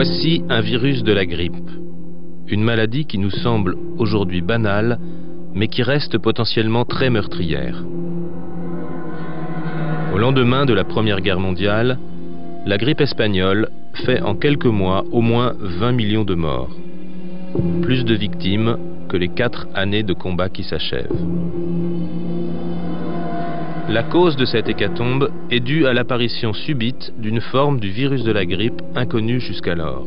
Voici un virus de la grippe. Une maladie qui nous semble aujourd'hui banale, mais qui reste potentiellement très meurtrière. Au lendemain de la Première Guerre mondiale, la grippe espagnole fait en quelques mois au moins 20 millions de morts. Plus de victimes que les 4 années de combat qui s'achèvent. La cause de cette hécatombe est due à l'apparition subite d'une forme du virus de la grippe inconnue jusqu'alors.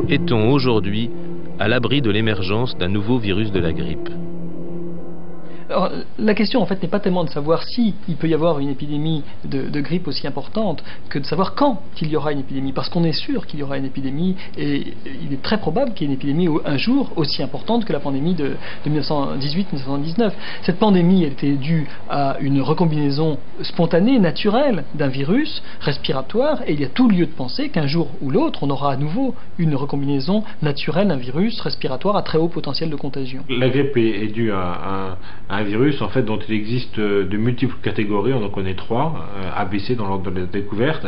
Est-on aujourd'hui à l'abri de l'émergence d'un nouveau virus de la grippe? Alors, la question en fait n'est pas tellement de savoir si il peut y avoir une épidémie de grippe aussi importante que de savoir quand il y aura une épidémie, parce qu'on est sûr qu'il y aura une épidémie et il est très probable qu'il y ait une épidémie un jour aussi importante que la pandémie de 1918-1919. Cette pandémie elle était due à une recombinaison spontanée, naturelle d'un virus respiratoire et il y a tout lieu de penser qu'un jour ou l'autre on aura à nouveau une recombinaison naturelle d'un virus respiratoire à très haut potentiel de contagion. La grippe est due à un virus en fait dont il existe de multiples catégories, on en connaît 3, ABC dans l'ordre de la découverte,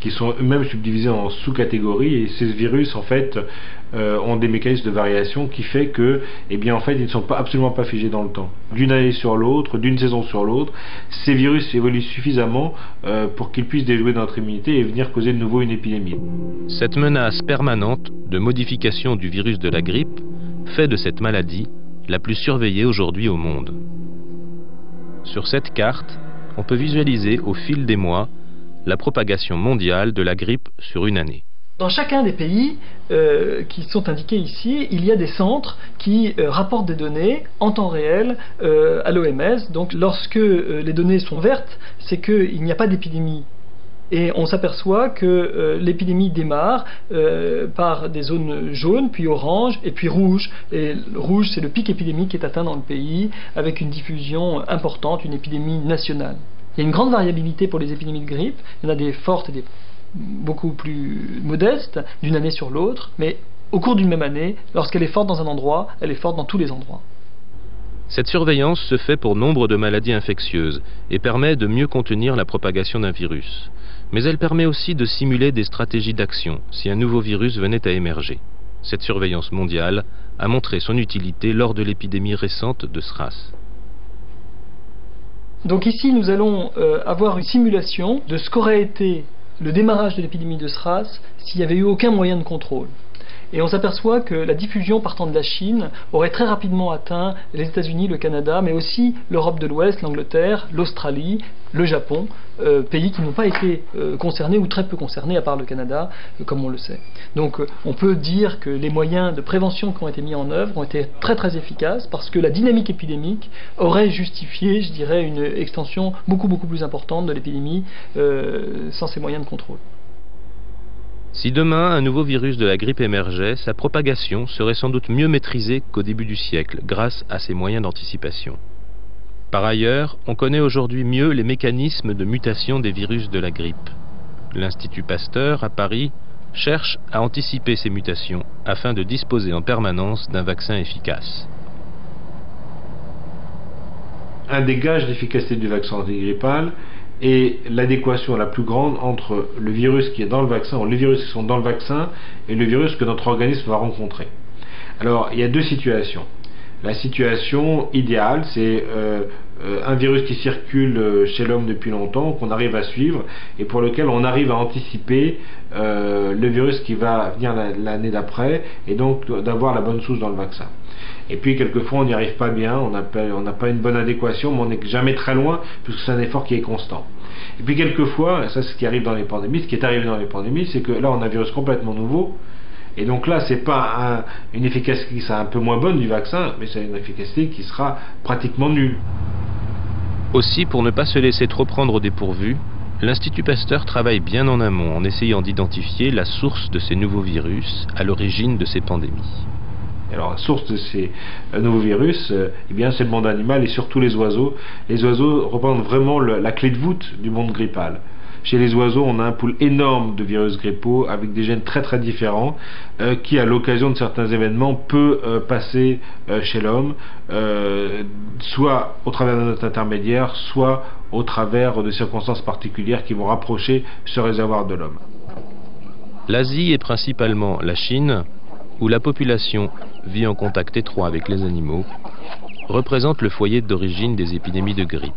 qui sont eux-mêmes subdivisés en sous-catégories, et ces virus en fait ont des mécanismes de variation qui fait que, eh bien en fait ils ne sont absolument pas figés dans le temps. D'une année sur l'autre, d'une saison sur l'autre, ces virus évoluent suffisamment pour qu'ils puissent déjouer notre immunité et venir causer de nouveau une épidémie. Cette menace permanente de modification du virus de la grippe fait de cette maladie la plus surveillée aujourd'hui au monde. Sur cette carte, on peut visualiser au fil des mois la propagation mondiale de la grippe sur une année. Dans chacun des pays qui sont indiqués ici, il y a des centres qui rapportent des données en temps réel à l'OMS. Donc lorsque les données sont vertes, c'est qu'il n'y a pas d'épidémie. Et on s'aperçoit que l'épidémie démarre par des zones jaunes, puis orange, et puis rouge. Et le rouge, c'est le pic épidémique qui est atteint dans le pays, avec une diffusion importante, une épidémie nationale. Il y a une grande variabilité pour les épidémies de grippe. Il y en a des fortes et des beaucoup plus modestes, d'une année sur l'autre. Mais au cours d'une même année, lorsqu'elle est forte dans un endroit, elle est forte dans tous les endroits. Cette surveillance se fait pour nombre de maladies infectieuses et permet de mieux contenir la propagation d'un virus. Mais elle permet aussi de simuler des stratégies d'action si un nouveau virus venait à émerger. Cette surveillance mondiale a montré son utilité lors de l'épidémie récente de SRAS. Donc ici, nous allons avoir une simulation de ce qu'aurait été le démarrage de l'épidémie de SRAS s'il n'y avait eu aucun moyen de contrôle. Et on s'aperçoit que la diffusion partant de la Chine aurait très rapidement atteint les États-Unis, le Canada, mais aussi l'Europe de l'Ouest, l'Angleterre, l'Australie, le Japon, pays qui n'ont pas été concernés ou très peu concernés, à part le Canada, comme on le sait. Donc on peut dire que les moyens de prévention qui ont été mis en œuvre ont été très très efficaces parce que la dynamique épidémique aurait justifié, je dirais, une extension beaucoup plus importante de l'épidémie sans ces moyens de contrôle. Si demain un nouveau virus de la grippe émergeait, sa propagation serait sans doute mieux maîtrisée qu'au début du siècle, grâce à ces moyens d'anticipation. Par ailleurs, on connaît aujourd'hui mieux les mécanismes de mutation des virus de la grippe. L'Institut Pasteur, à Paris, cherche à anticiper ces mutations afin de disposer en permanence d'un vaccin efficace. Un des gages d'efficacité du vaccin antigrippal et l'adéquation la plus grande entre le virus qui est dans le vaccin, ou les virus qui sont dans le vaccin, et le virus que notre organisme va rencontrer. Alors, il y a deux situations. La situation idéale, c'est un virus qui circule chez l'homme depuis longtemps, qu'on arrive à suivre, et pour lequel on arrive à anticiper le virus qui va venir l'année d'après, et donc d'avoir la bonne souche dans le vaccin. Et puis quelquefois on n'y arrive pas bien, on n'a pas une bonne adéquation, mais on n'est jamais très loin, puisque c'est un effort qui est constant. Et puis quelquefois, et ça c'est ce qui arrive dans les pandémies, ce qui est arrivé dans les pandémies, c'est que là on a un virus complètement nouveau, et donc là c'est pas une efficacité qui sera un peu moins bonne du vaccin, mais c'est une efficacité qui sera pratiquement nulle. Aussi, pour ne pas se laisser trop prendre au dépourvu, l'Institut Pasteur travaille bien en amont en essayant d'identifier la source de ces nouveaux virus à l'origine de ces pandémies. Alors la source de ces nouveaux virus, eh bien c'est le monde animal et surtout les oiseaux. Les oiseaux représentent vraiment la clé de voûte du monde grippal. Chez les oiseaux, on a un pool énorme de virus grippaux avec des gènes très très différents qui, à l'occasion de certains événements, peut passer chez l'homme, soit au travers d'un intermédiaire, soit au travers de circonstances particulières qui vont rapprocher ce réservoir de l'homme. L'Asie est principalement la Chine, où la population vit en contact étroit avec les animaux, représente le foyer d'origine des épidémies de grippe.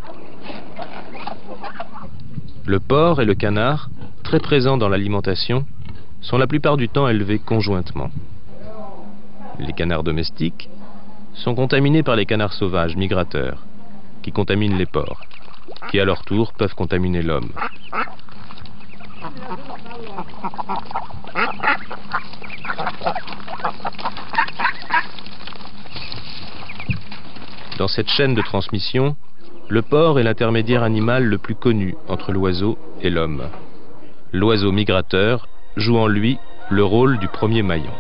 Le porc et le canard, très présents dans l'alimentation, sont la plupart du temps élevés conjointement. Les canards domestiques sont contaminés par les canards sauvages migrateurs, qui contaminent les porcs, qui à leur tour peuvent contaminer l'homme. Dans cette chaîne de transmission, le porc est l'intermédiaire animal le plus connu entre l'oiseau et l'homme. L'oiseau migrateur joue en lui le rôle du premier maillon.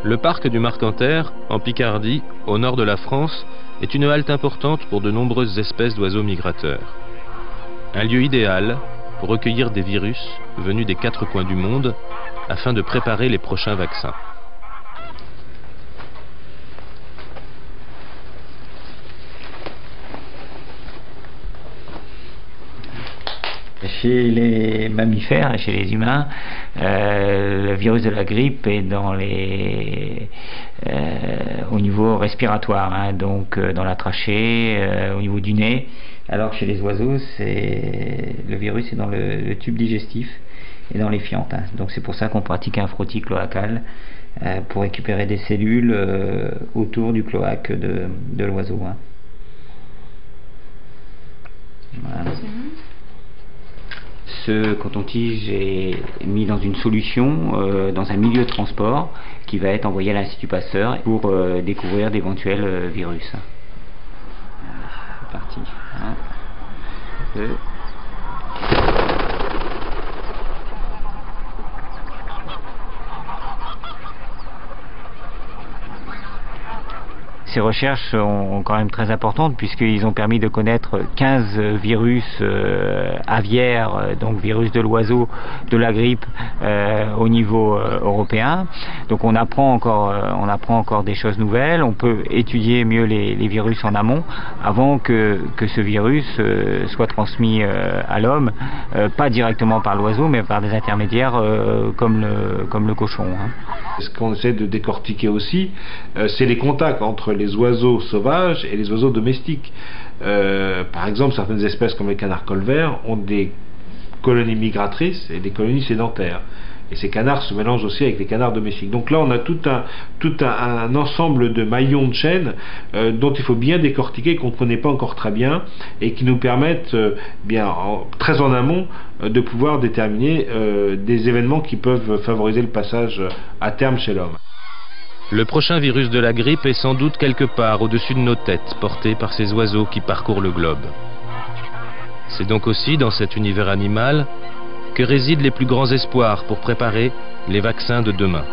Le parc du Marcanterre, en Picardie, au nord de la France, est une halte importante pour de nombreuses espèces d'oiseaux migrateurs. Un lieu idéal pour recueillir des virus venus des 4 coins du monde afin de préparer les prochains vaccins. Chez les mammifères et chez les humains, le virus de la grippe est au niveau respiratoire, hein, donc dans la trachée, au niveau du nez, alors que chez les oiseaux, le virus est dans le tube digestif et dans les fientes. Hein. Donc c'est pour ça qu'on pratique un frottis cloacal pour récupérer des cellules autour du cloaque de l'oiseau. Hein. Voilà. Ce coton-tige est mis dans une solution, dans un milieu de transport qui va être envoyé à l'Institut Pasteur pour découvrir d'éventuels virus. C'est parti. 1, 2. Ces recherches sont quand même très importantes puisqu'ils ont permis de connaître 15 virus aviaires, donc virus de l'oiseau, de la grippe au niveau européen. Donc on apprend encore des choses nouvelles, on peut étudier mieux les virus en amont avant que ce virus soit transmis à l'homme, pas directement par l'oiseau mais par des intermédiaires comme le cochon. Hein. Ce qu'on essaie de décortiquer aussi, c'est les contacts entre les oiseaux sauvages et les oiseaux domestiques. Par exemple, certaines espèces comme les canards colverts ont des colonies migratrices et des colonies sédentaires. Et ces canards se mélangent aussi avec les canards domestiques. Donc là, on a tout un ensemble de maillons de chaîne dont il faut bien décortiquer, qu'on ne connaît pas encore très bien, et qui nous permettent, très en amont, de pouvoir déterminer des événements qui peuvent favoriser le passage à terme chez l'homme. Le prochain virus de la grippe est sans doute quelque part au-dessus de nos têtes, porté par ces oiseaux qui parcourent le globe. C'est donc aussi dans cet univers animal que résident les plus grands espoirs pour préparer les vaccins de demain.